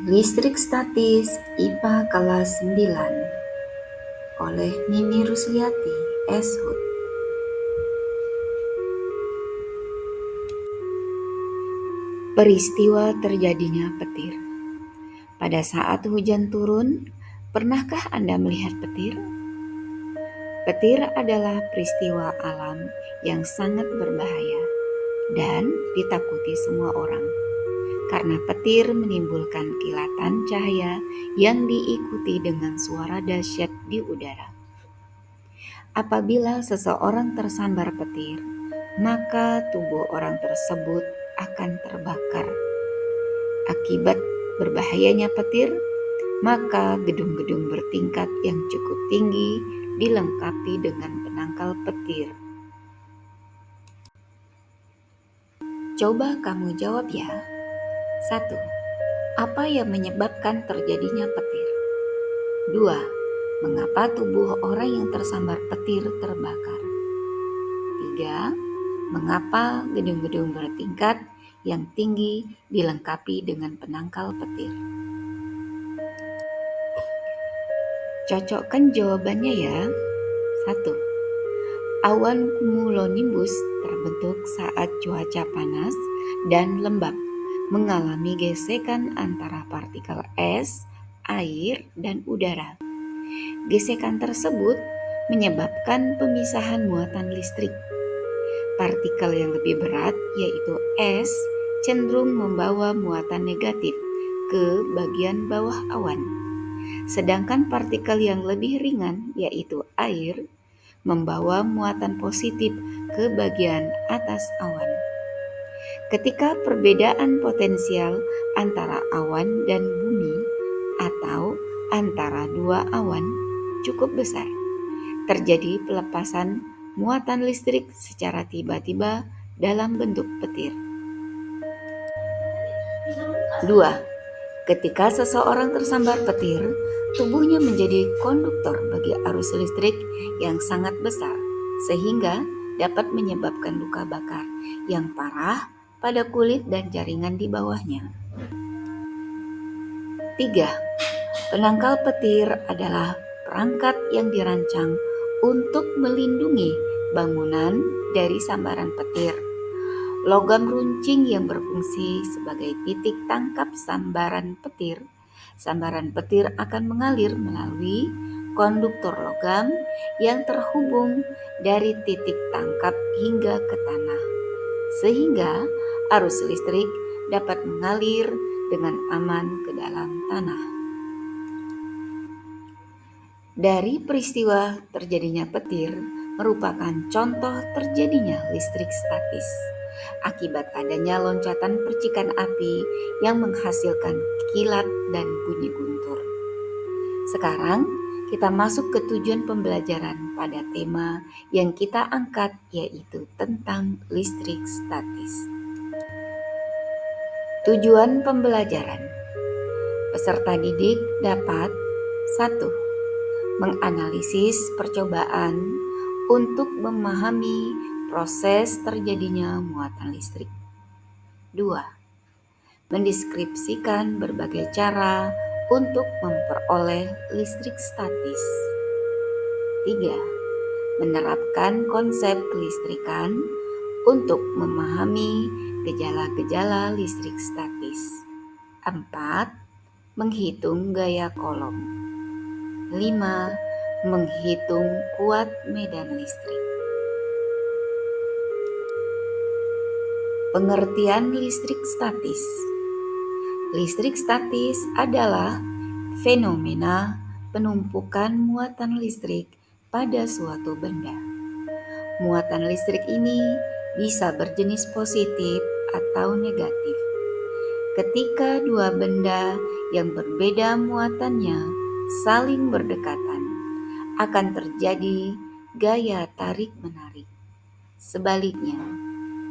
Listrik Statis IPA Kelas 9 oleh Mimi Rusliati, S.Hud. Peristiwa terjadinya petir. Pada saat hujan turun, pernahkah Anda melihat petir? Petir adalah peristiwa alam yang sangat berbahaya dan ditakuti semua orang. Karena petir menimbulkan kilatan cahaya yang diikuti dengan suara dahsyat di udara. Apabila seseorang tersambar petir, maka tubuh orang tersebut akan terbakar. Akibat berbahayanya petir, maka gedung-gedung bertingkat yang cukup tinggi dilengkapi dengan penangkal petir. Coba kamu jawab ya. 1. Apa yang menyebabkan terjadinya petir? 2. Mengapa tubuh orang yang tersambar petir terbakar? 3. Mengapa gedung-gedung bertingkat yang tinggi dilengkapi dengan penangkal petir? Cocokkan jawabannya ya. 1. Awan cumulonimbus terbentuk saat cuaca panas dan lembab mengalami gesekan antara partikel es, air, dan udara. Gesekan tersebut menyebabkan pemisahan muatan listrik. Partikel yang lebih berat, yaitu es, cenderung membawa muatan negatif ke bagian bawah awan. Sedangkan partikel yang lebih ringan, yaitu air, membawa muatan positif ke bagian atas awan. Ketika perbedaan potensial antara awan dan bumi atau antara dua awan cukup besar, terjadi pelepasan muatan listrik secara tiba-tiba dalam bentuk petir. 2. Ketika seseorang tersambar petir, tubuhnya menjadi konduktor bagi arus listrik yang sangat besar, sehingga dapat menyebabkan luka bakar yang parah pada kulit dan jaringan di bawahnya. 3. Penangkal petir adalah perangkat yang dirancang untuk melindungi bangunan dari sambaran petir. Logam runcing yang berfungsi sebagai titik tangkap sambaran petir. Sambaran petir akan mengalir melalui konduktor logam yang terhubung dari titik tangkap hingga ke tanah, sehingga arus listrik dapat mengalir dengan aman ke dalam tanah. Dari peristiwa terjadinya petir merupakan contoh terjadinya listrik statis akibat adanya loncatan percikan api yang menghasilkan kilat dan bunyi guntur. Sekarang kita masuk ke tujuan pembelajaran pada tema yang kita angkat, yaitu tentang listrik statis. Tujuan pembelajaran. Peserta didik dapat 1. Menganalisis percobaan untuk memahami proses terjadinya muatan listrik. 2. Mendeskripsikan berbagai cara untuk memperoleh listrik statis. 3. Menerapkan konsep kelistrikan untuk memahami gejala-gejala listrik statis. 4. Menghitung gaya kolom. 5. Menghitung kuat medan listrik. Pengertian listrik statis. Listrik statis adalah fenomena penumpukan muatan listrik pada suatu benda. Muatan listrik ini bisa berjenis positif atau negatif. Ketika dua benda yang berbeda muatannya saling berdekatan, akan terjadi gaya tarik-menarik. Sebaliknya,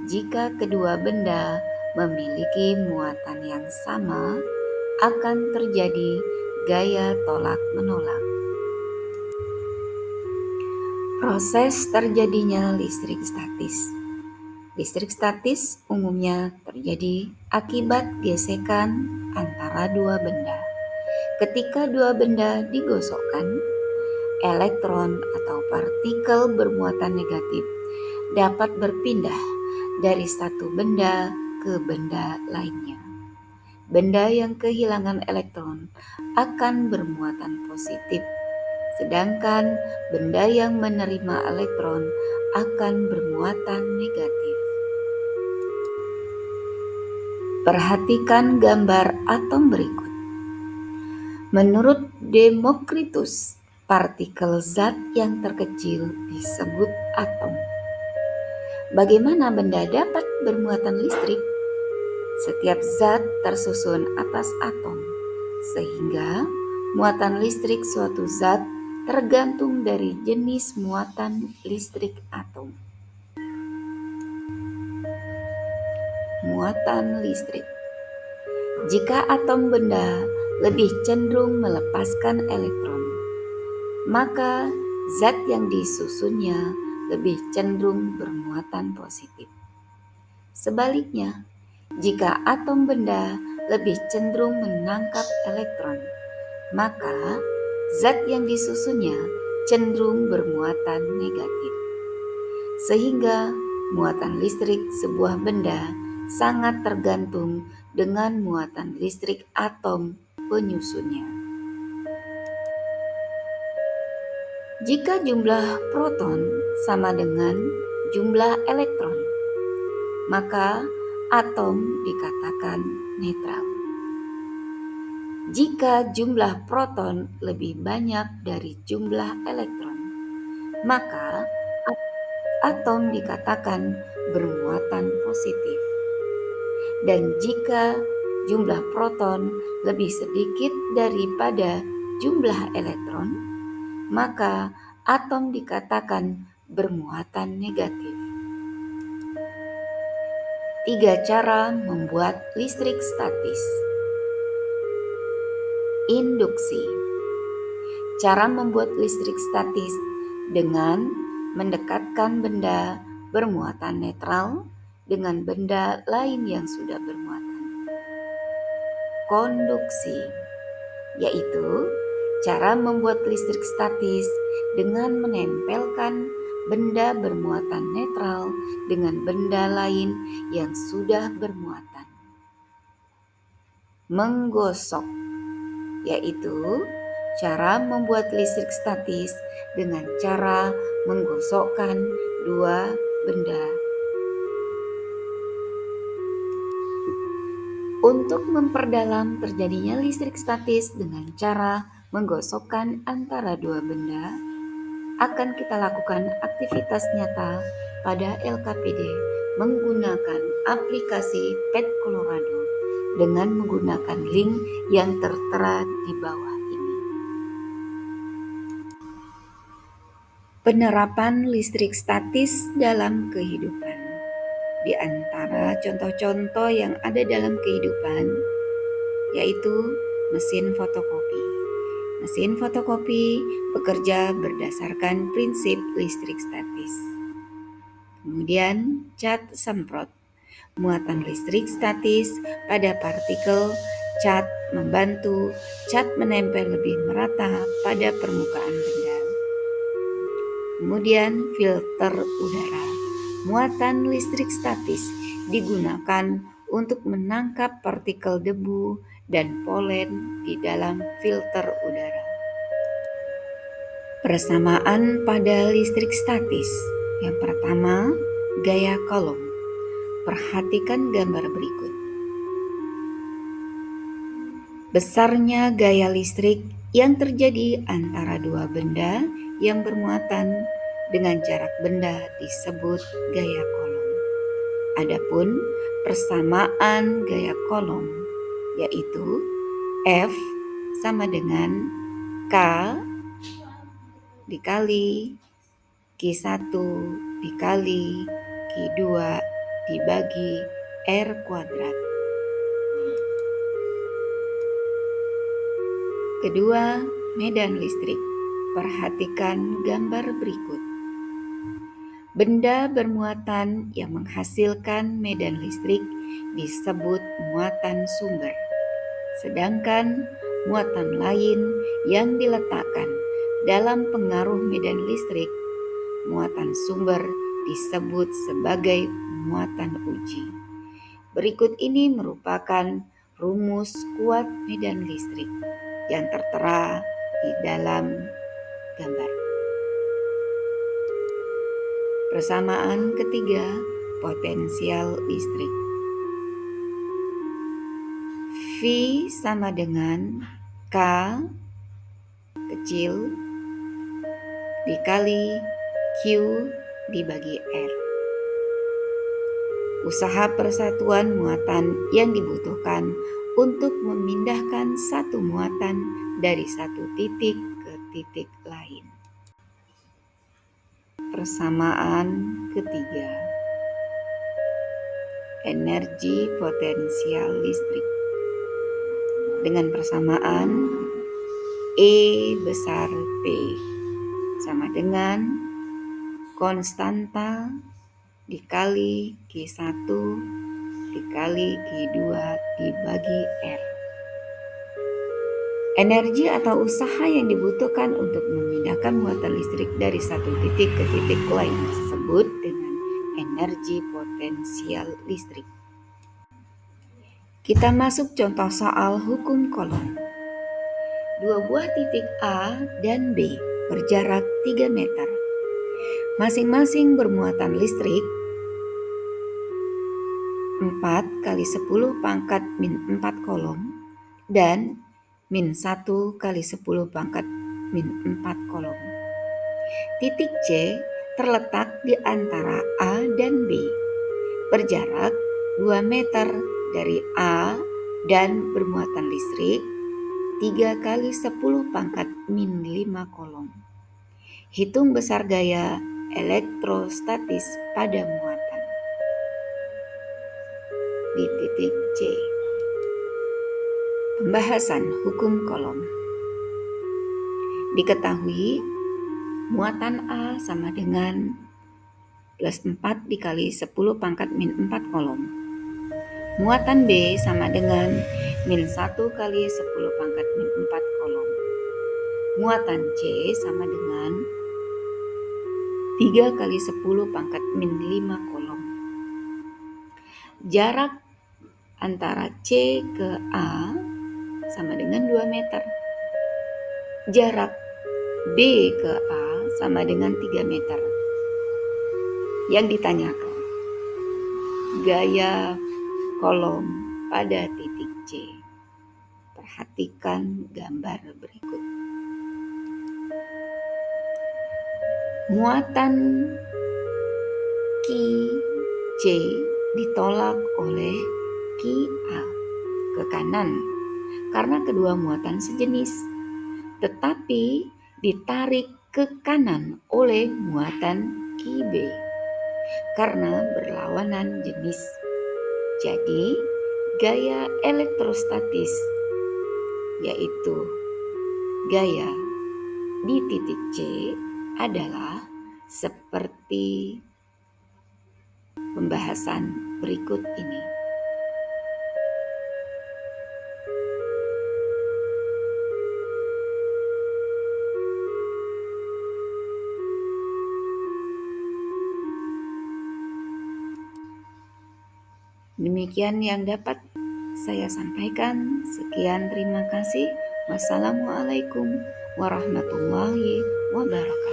jika kedua benda memiliki muatan yang sama, akan terjadi gaya tolak-menolak. Proses terjadinya listrik statis. Listrik statis umumnya terjadi akibat gesekan antara dua benda. Ketika dua benda digosokkan, elektron atau partikel bermuatan negatif dapat berpindah dari satu benda ke benda lainnya. Benda yang kehilangan elektron akan bermuatan positif, sedangkan benda yang menerima elektron akan bermuatan negatif. Perhatikan gambar atom berikut. Menurut Demokritus, partikel zat yang terkecil disebut atom. Bagaimana benda dapat bermuatan listrik? Setiap zat tersusun atas atom, sehingga muatan listrik suatu zat tergantung dari jenis muatan listrik atom. Muatan listrik. Jika atom benda lebih cenderung melepaskan elektron, maka zat yang disusunnya lebih cenderung bermuatan positif. Sebaliknya, jika atom benda lebih cenderung menangkap elektron, maka zat yang disusunnya cenderung bermuatan negatif. Sehingga muatan listrik sebuah benda sangat tergantung dengan muatan listrik atom penyusunnya. Jika jumlah proton sama dengan jumlah elektron, maka atom dikatakan netral. Jika jumlah proton lebih banyak dari jumlah elektron, maka atom dikatakan bermuatan positif. Dan jika jumlah proton lebih sedikit daripada jumlah elektron, maka atom dikatakan bermuatan negatif. 3 cara membuat listrik statis. Induksi. Cara membuat listrik statis dengan mendekatkan benda bermuatan netral dengan benda lain yang sudah bermuatan. Konduksi, yaitu cara membuat listrik statis dengan menempelkan benda bermuatan netral dengan benda lain yang sudah bermuatan. Menggosok, yaitu cara membuat listrik statis dengan cara menggosokkan dua benda. Untuk memperdalam terjadinya listrik statis dengan cara menggosokkan antara dua benda, akan kita lakukan aktivitas nyata pada LKPD menggunakan aplikasi PET Colorado dengan menggunakan link yang tertera di bawah ini. Penerapan listrik statis dalam kehidupan. Di antara contoh-contoh yang ada dalam kehidupan yaitu mesin fotokopi. Mesin fotokopi bekerja berdasarkan prinsip listrik statis. Kemudian cat semprot. Muatan listrik statis pada partikel cat membantu cat menempel lebih merata pada permukaan benda. Kemudian filter udara. Muatan listrik statis digunakan untuk menangkap partikel debu dan polen di dalam filter udara. Persamaan pada listrik statis. Yang pertama, gaya Coulomb. Perhatikan gambar berikut. Besarnya gaya listrik yang terjadi antara dua benda yang bermuatan dengan jarak benda disebut gaya Coulomb. Adapun persamaan gaya Coulomb yaitu F sama dengan K dikali Q1 dikali Q2 dibagi R kuadrat. Kedua, medan listrik. Perhatikan gambar berikut. Benda bermuatan yang menghasilkan medan listrik disebut muatan sumber. Sedangkan muatan lain yang diletakkan dalam pengaruh medan listrik, muatan sumber, disebut sebagai muatan uji. Berikut ini merupakan rumus kuat medan listrik yang tertera di dalam gambar. Persamaan ketiga, potensial listrik. V sama dengan K kecil dikali Q dibagi R. Usaha persatuan muatan yang dibutuhkan untuk memindahkan satu muatan dari satu titik ke titik lain. Persamaan ketiga, energi potensial listrik. Dengan persamaan E besar P sama dengan konstanta dikali Q1 dikali Q2 dibagi R. Energi atau usaha yang dibutuhkan untuk memindahkan muatan listrik dari satu titik ke titik lain disebut dengan energi potensial listrik. Kita masuk contoh soal hukum Coulomb. Dua buah titik A dan B berjarak 3 meter. Masing-masing bermuatan listrik 4 kali 10 pangkat min 4 Coulomb dan min 1 kali 10 pangkat min 4 Coulomb. Titik C terletak di antara A dan B, berjarak 2 meter dari A dan bermuatan listrik 3 kali 10 pangkat min 5 Coulomb. Hitung besar gaya elektrostatis pada muatan di titik C. Pembahasan hukum Coulomb. Diketahui muatan A sama dengan plus 4 dikali 10 pangkat min 4 Coulomb. Muatan B sama dengan min 1 kali 10 pangkat min 4 Coulomb. Muatan C sama dengan 3 kali 10 pangkat min 5 Coulomb. Jarak antara C ke A sama dengan 2 meter. Jarak B ke A sama dengan 3 meter. Yang ditanyakan, gaya Coulomb pada titik C. Perhatikan gambar berikut. Muatan Q-C ditolak oleh Q-A ke kanan karena kedua muatan sejenis, tetapi ditarik ke kanan oleh muatan Q-B karena berlawanan jenis. Jadi, gaya elektrostatis yaitu gaya di titik C adalah seperti pembahasan berikut ini. Demikian yang dapat saya sampaikan. Sekian, terima kasih. Wassalamualaikum warahmatullahi wabarakatuh.